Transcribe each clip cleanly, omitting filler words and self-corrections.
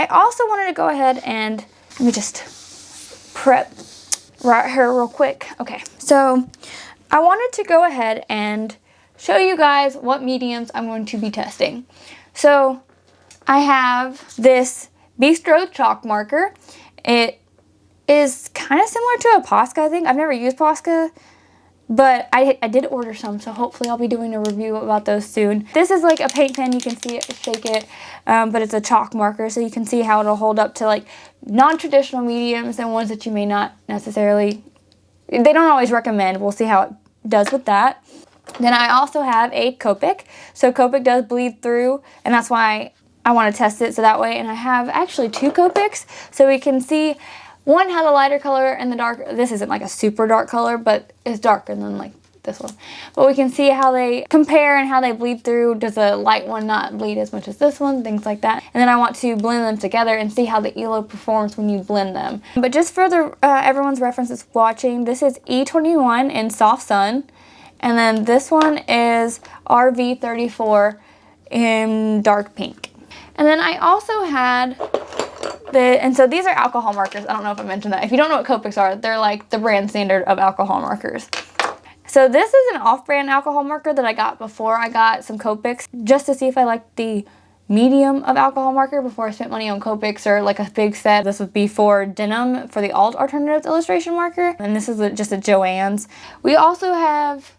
I also wanted to go ahead and let me just prep right here real quick. Okay, so I wanted to go ahead and show you guys what mediums I'm going to be testing. So I have this Bistro chalk marker. It is kind of similar to a Posca, I think. I've never used Posca, but I did order some, so hopefully I'll be doing a review about those soon. This is like a paint pen. You can see it, shake it, but it's a chalk marker, so you can see how it'll hold up to like non-traditional mediums and ones that you may not necessarily, they don't always recommend. We'll see how it does with that. Then I also have a Copic. So Copic does bleed through, and that's why I want to test it so that way. And I have actually 2 Copics, so we can see one has a lighter color and the dark. This isn't like a super dark color, but it's darker than like this one. But we can see how they compare and how they bleed through. Does a light one not bleed as much as this one? Things like that. And then I want to blend them together and see how the Illo performs when you blend them. But just for the everyone's reference is watching, this is E21 in Soft Sun. And then this one is RV34 in dark pink. And then I also had and so these are alcohol markers. I don't know if I mentioned that. If you don't know what Copics are, they're like the brand standard of alcohol markers. So this is an off-brand alcohol marker that I got before I got some Copics, just to see if I liked the medium of alcohol marker before I spent money on Copics or like a big set. This would be for denim for the alt alternatives illustration marker. And this is just a Joann's. We also have,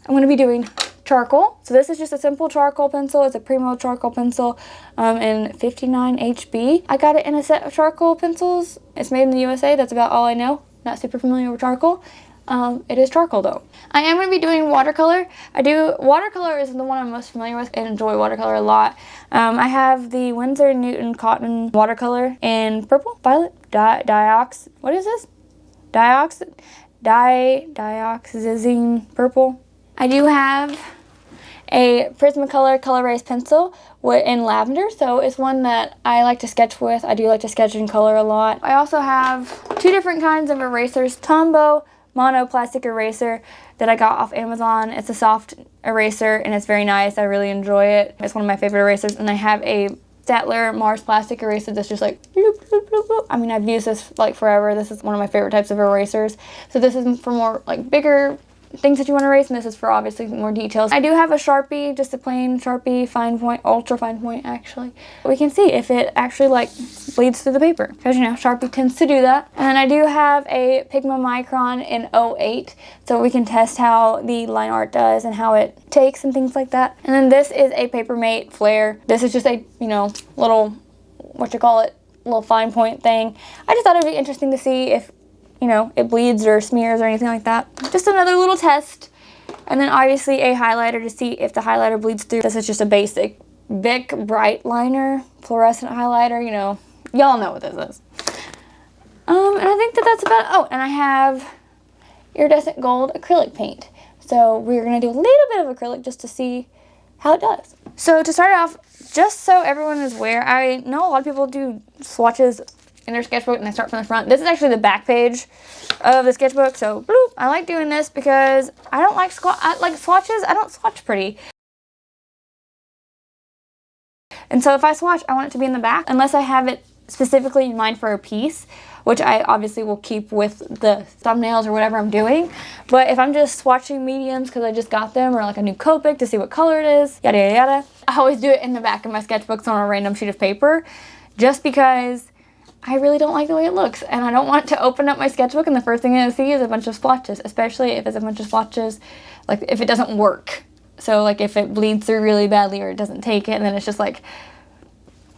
I'm going to be doing charcoal. So this is just a simple charcoal pencil. It's a Primo charcoal pencil in 59 HB. I got it in a set of charcoal pencils. It's made in the USA. That's about all I know. Not super familiar with charcoal. It is charcoal though. I am going to be doing watercolor. Watercolor is the one I'm most familiar with and enjoy watercolor a lot. I have the Winsor & Newton Cotton watercolor in purple, violet, what is this? Dioxazine purple. I do have a Prismacolor Color Race pencil in lavender, so it's one that I like to sketch with. I do like to sketch in color a lot. I also have 2 different kinds of erasers. Tombow Mono Plastic Eraser that I got off Amazon. It's a soft eraser and it's very nice. I really enjoy it. It's one of my favorite erasers. And I have a Staedtler Mars Plastic Eraser that's just like bloop, bloop, bloop, bloop. I mean, I've used this like forever. This is one of my favorite types of erasers. So this is for more like bigger things that you want to erase, and this is for obviously more details. I do have a Sharpie, just a plain Sharpie fine point, ultra fine point actually. We can see if it actually like bleeds through the paper, because you know Sharpie tends to do that. And then I do have a Pigma Micron in 08, so we can test how the line art does and how it takes and things like that. And then this is a Papermate Flare. This is just a, you know, little, little fine point thing. I just thought it'd be interesting to see if, you know, it bleeds or smears or anything like that. Just another little test. And then obviously a highlighter to see if the highlighter bleeds through. This is just a basic Bic Bright Liner fluorescent highlighter. You know, y'all know what this is. And I think that's about it. Oh, and I have iridescent gold acrylic paint. So we're going to do a little bit of acrylic just to see how it does. So to start off, just so everyone is aware, I know a lot of people do swatches in their sketchbook and they start from the front. This is actually the back page of the sketchbook, so bloop. I like doing this because I don't like swatches. I don't swatch pretty. And so if I swatch, I want it to be in the back unless I have it specifically in mind for a piece, which I obviously will keep with the thumbnails or whatever I'm doing. But if I'm just swatching mediums because I just got them, or like a new Copic to see what color it is, yada yada yada, I always do it in the back of my sketchbooks on a random sheet of paper, just because I really don't like the way it looks, and I don't want to open up my sketchbook and the first thing I see is a bunch of splotches, especially if it's a bunch of splotches, like if it doesn't work. So like if it bleeds through really badly or it doesn't take it, and then it's just like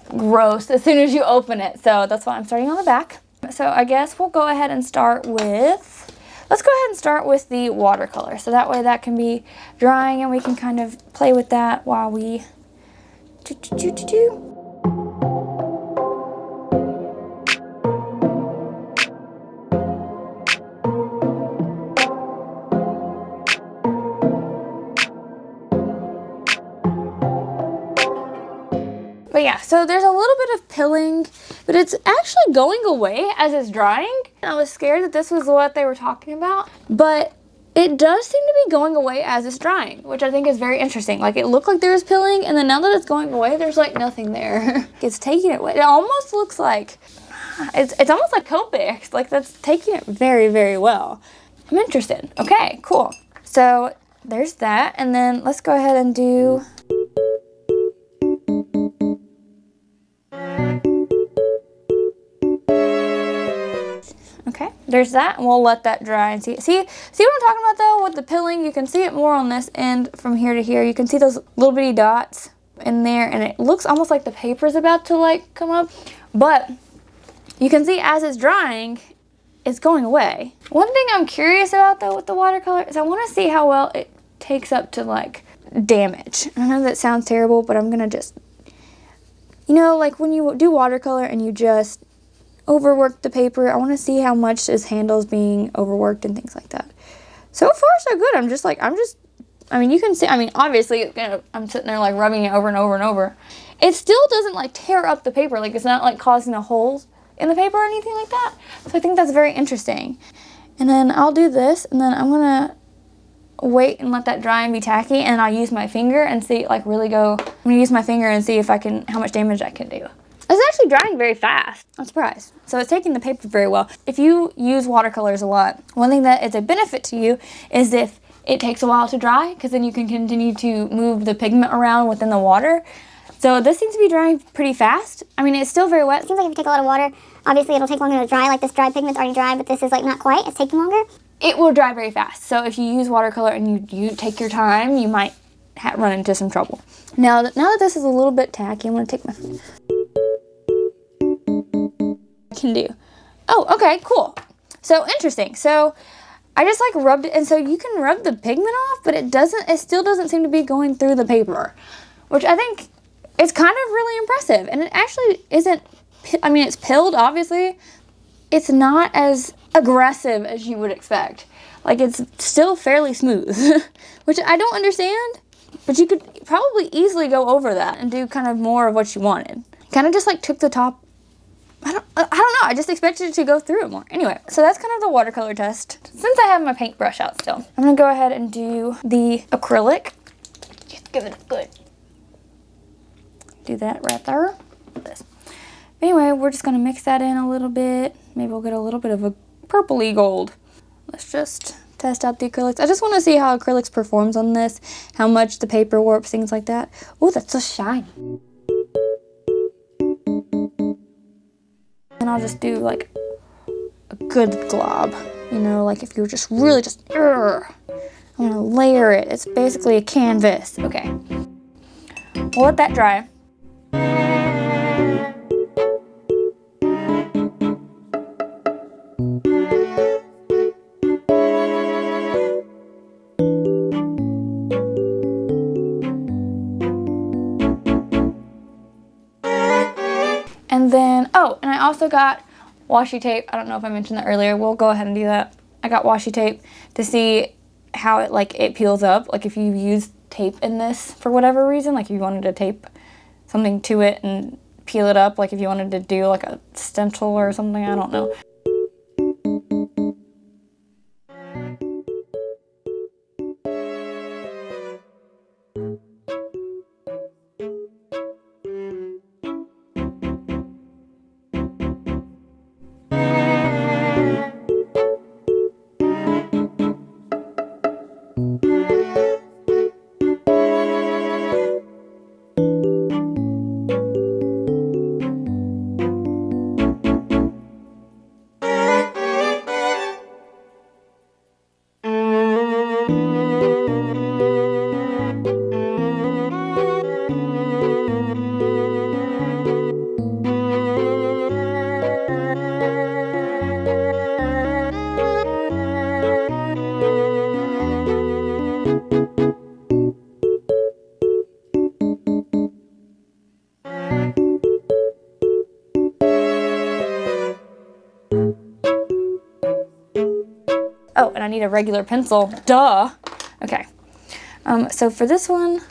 gross as soon as you open it. So that's why I'm starting on the back. So I guess we'll go ahead and start with, let's go ahead and start with the watercolor. So that way that can be drying and we can kind of play with that while we But yeah, so there's a little bit of pilling, but it's actually going away as it's drying. I was scared that this was what they were talking about, but it does seem to be going away as it's drying, which I think is very interesting. Like, it looked like there was pilling, and then now that it's going away, there's like nothing there. It's taking it away. It almost looks like, it's almost like Copics. Like, that's taking it very, very well. I'm interested. Okay, cool. So there's that, and then let's go ahead and do... Okay, there's that, and we'll let that dry and see what I'm talking about though with the pilling. You can see it more on this end from here to here. You can see those little bitty dots in there, and it looks almost like the paper's about to like come up, but you can see as it's drying, it's going away. One thing I'm curious about though with the watercolor is I want to see how well it takes up to like damage. I know that sounds terrible, but I'm gonna just, you know, like when you do watercolor and you just overwork the paper, I want to see how much this handle's being overworked and things like that. So far so good. I mean, you can see, I mean, obviously, you know, I'm sitting there like rubbing it over and over and over. It still doesn't like tear up the paper. Like, it's not like causing the holes in the paper or anything like that. So I think that's very interesting. And then I'll do this, and then I'm gonna wait and let that dry and be tacky, and I'll use my finger and see, like, really go, I'm gonna use my finger and see if I can, how much damage I can do. It's actually drying very fast. I'm surprised. So it's taking the paper very well. If you use watercolors a lot, one thing that is a benefit to you is if it takes a while to dry, because then you can continue to move the pigment around within the water. So this seems to be drying pretty fast. I mean, it's still very wet. It seems like if you take a lot of water, obviously it'll take longer to dry. Like this dry pigment's already dry, but this is like not quite. It's taking longer. It will dry very fast. So if you use watercolor and you take your time, you might run into some trouble. Now that this is a little bit tacky, I'm going to take my... can do. Oh, okay, cool. So interesting. So I just like rubbed it, and so you can rub the pigment off, but it still doesn't seem to be going through the paper, which I think is kind of really impressive. And it actually isn't, I mean, it's pilled, obviously. It's not as aggressive as you would expect. Like, it's still fairly smooth, which I don't understand, but you could probably easily go over that and do kind of more of what you wanted. Kind of just like took the top, I don't know, I just expected it to go through it more. Anyway, so that's kind of the watercolor test. Since I have my paintbrush out still, I'm gonna go ahead and do the acrylic. Just give it a good, do that right there. This. Anyway, we're just gonna mix that in a little bit. Maybe we'll get a little bit of a purpley gold. Let's just test out the acrylics. I just wanna see how acrylics performs on this, how much the paper warps, things like that. Oh, that's so shiny. And I'll just do like a good glob, you know, like if you're just really just, I'm gonna layer it. It's basically a canvas. Okay, we'll let that dry. And then, oh, and I also got washi tape. I don't know if I mentioned that earlier. We'll go ahead and do that. I got washi tape to see how it peels up. Like if you use tape in this for whatever reason, like if you wanted to tape something to it and peel it up, like if you wanted to do like a stencil or something, I don't know. Oh, and I need a regular pencil. Duh. Okay. So for this one,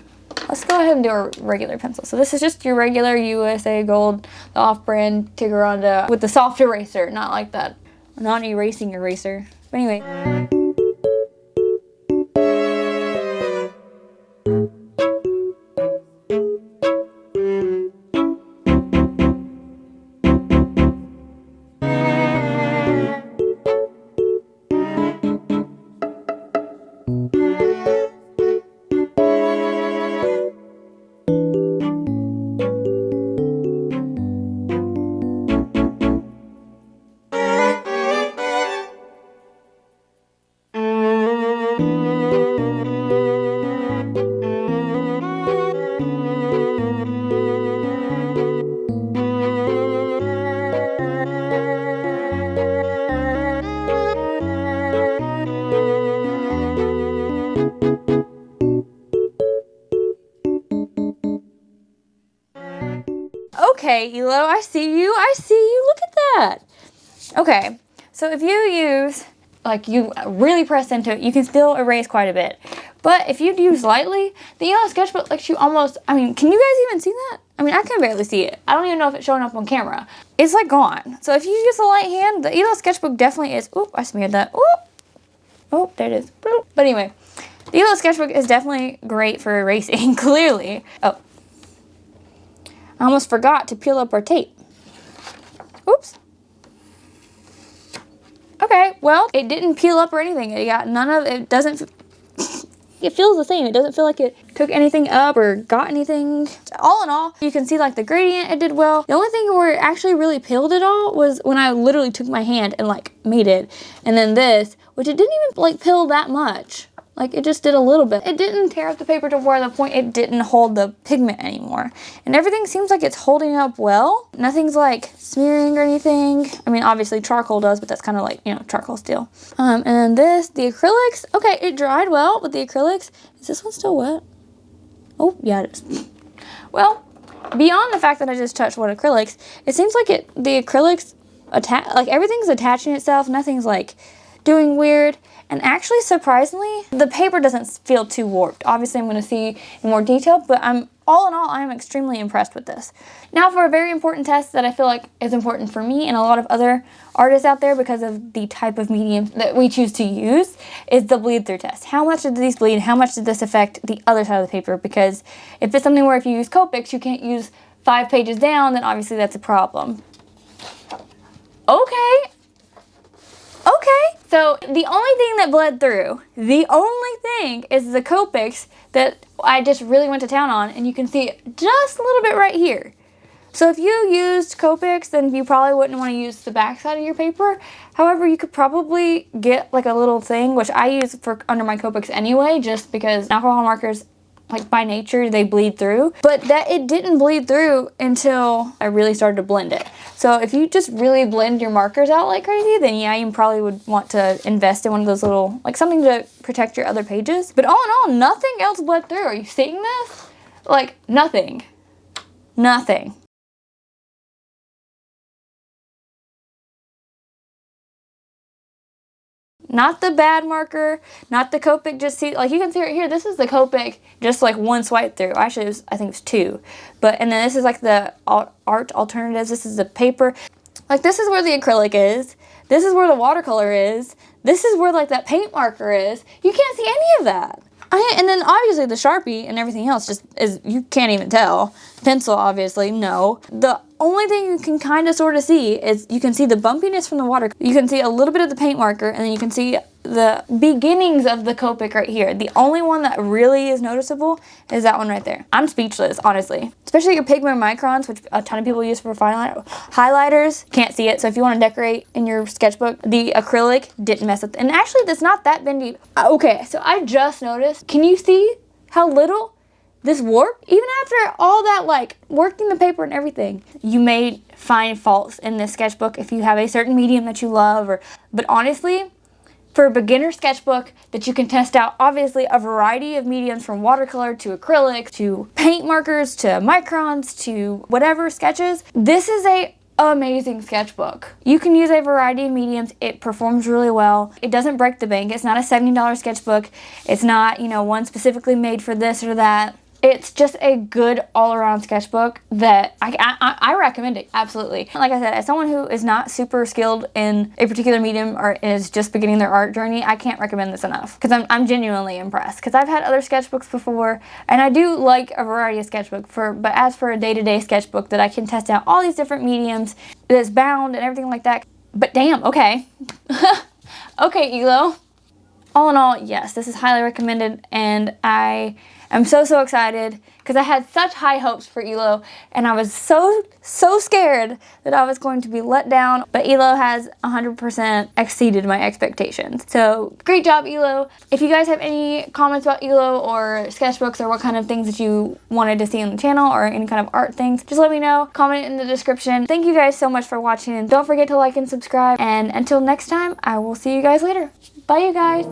let's go ahead and do a regular pencil. So this is just your regular USA Gold, the off-brand Tigranada with the soft eraser, not like that non-erasing eraser. But anyway. Okay, Illo, I see you. I see you. Look at that. Okay, so if you use, like, you really press into it, you can still erase quite a bit. But if you use lightly, the Illo Sketchbook lets you almost, I mean, can you guys even see that? I mean, I can barely see it. I don't even know if it's showing up on camera. It's like gone. So if you use a light hand, the Illo Sketchbook definitely is, oop, I smeared that. Oop. Oh, there it is. But anyway, the Illo Sketchbook is definitely great for erasing, clearly. Oh, I almost forgot to peel up our tape. Oops. Okay, well, it didn't peel up or anything. It got none of it. Doesn't. It feels the same. It doesn't feel like it took anything up or got anything. All in all, you can see like the gradient, it did well. The only thing where it actually really peeled it all was when I literally took my hand and like made it. And then this, which it didn't even like peel that much. Like it just did a little bit. It didn't tear up the paper to where the point it didn't hold the pigment anymore. And everything seems like it's holding up well. Nothing's like smearing or anything. I mean, obviously charcoal does, but that's kind of like, you know, charcoal steel. And then this, the acrylics, okay, it dried well with the acrylics. Is this one still wet? Oh, yeah, it is. Well, beyond the fact that I just touched wet acrylics, it seems like the acrylics, like everything's attaching itself. Nothing's like doing weird. And actually, surprisingly, the paper doesn't feel too warped. Obviously, I'm going to see in more detail, but all in all, I'm extremely impressed with this. Now for a very important test that I feel like is important for me and a lot of other artists out there because of the type of medium that we choose to use, is the bleed through test. How much did these bleed? How much did this affect the other side of the paper? Because if it's something where if you use Copics, you can't use 5 pages down, then obviously that's a problem. Okay. Okay, so the only thing that bled through, the only thing is the Copics that I just really went to town on, and you can see just a little bit right here. So if you used Copics, then you probably wouldn't want to use the back side of your paper. However, you could probably get like a little thing, which I use for under my Copics anyway, just because alcohol markers, like by nature, they bleed through. But that it didn't bleed through until I really started to blend it. So if you just really blend your markers out like crazy, then yeah, you probably would want to invest in one of those little, like something to protect your other pages. But all in all, nothing else bled through. Are you seeing this? Like nothing. Nothing. Not the bad marker, not the Copic, just see, like you can see right here, this is the Copic, just like one swipe through. Actually, I think it's 2. But, and then this is like the art alternatives, this is the paper. Like this is where the acrylic is, this is where the watercolor is, this is where like that paint marker is. You can't see any of that. And then obviously the Sharpie and everything else just is, you can't even tell. Pencil, obviously, no. The only thing you can kind of sort of see is you can see the bumpiness from the water. You can see a little bit of the paint marker, and then you can see the beginnings of the Copic right here. The only one that really is noticeable is that one right there. I'm speechless, honestly. Especially your pigment microns, which a ton of people use for highlighters. Can't see it, so if you want to decorate in your sketchbook, the acrylic didn't mess up. And actually, that's not that bendy. Okay, so I just noticed. Can you see how little this warped? Even after all that, like, working the paper and everything, you may find faults in this sketchbook if you have a certain medium that you love. But honestly, for a beginner sketchbook that you can test out, obviously, a variety of mediums from watercolor to acrylic to paint markers to microns to whatever sketches, this is a amazing sketchbook. You can use a variety of mediums. It performs really well. It doesn't break the bank. It's not a $70 sketchbook. It's not, you know, one specifically made for this or that. It's just a good all-around sketchbook that I recommend it, absolutely. Like I said, as someone who is not super skilled in a particular medium or is just beginning their art journey, I can't recommend this enough because I'm genuinely impressed. Because I've had other sketchbooks before, and I do like a variety of sketchbook, but as for a day-to-day sketchbook that I can test out all these different mediums, that's bound and everything like that. But damn, okay. Okay, Illo. All in all, yes, this is highly recommended, and I am so excited because I had such high hopes for Illo, and I was so scared that I was going to be let down, but Illo has 100% exceeded my expectations. So great job, Illo. If you guys have any comments about Illo or sketchbooks or what kind of things that you wanted to see on the channel or any kind of art things, just let me know. Comment it in the description. Thank you guys so much for watching, and don't forget to like and subscribe, and until next time, I will see you guys later. Bye, you guys.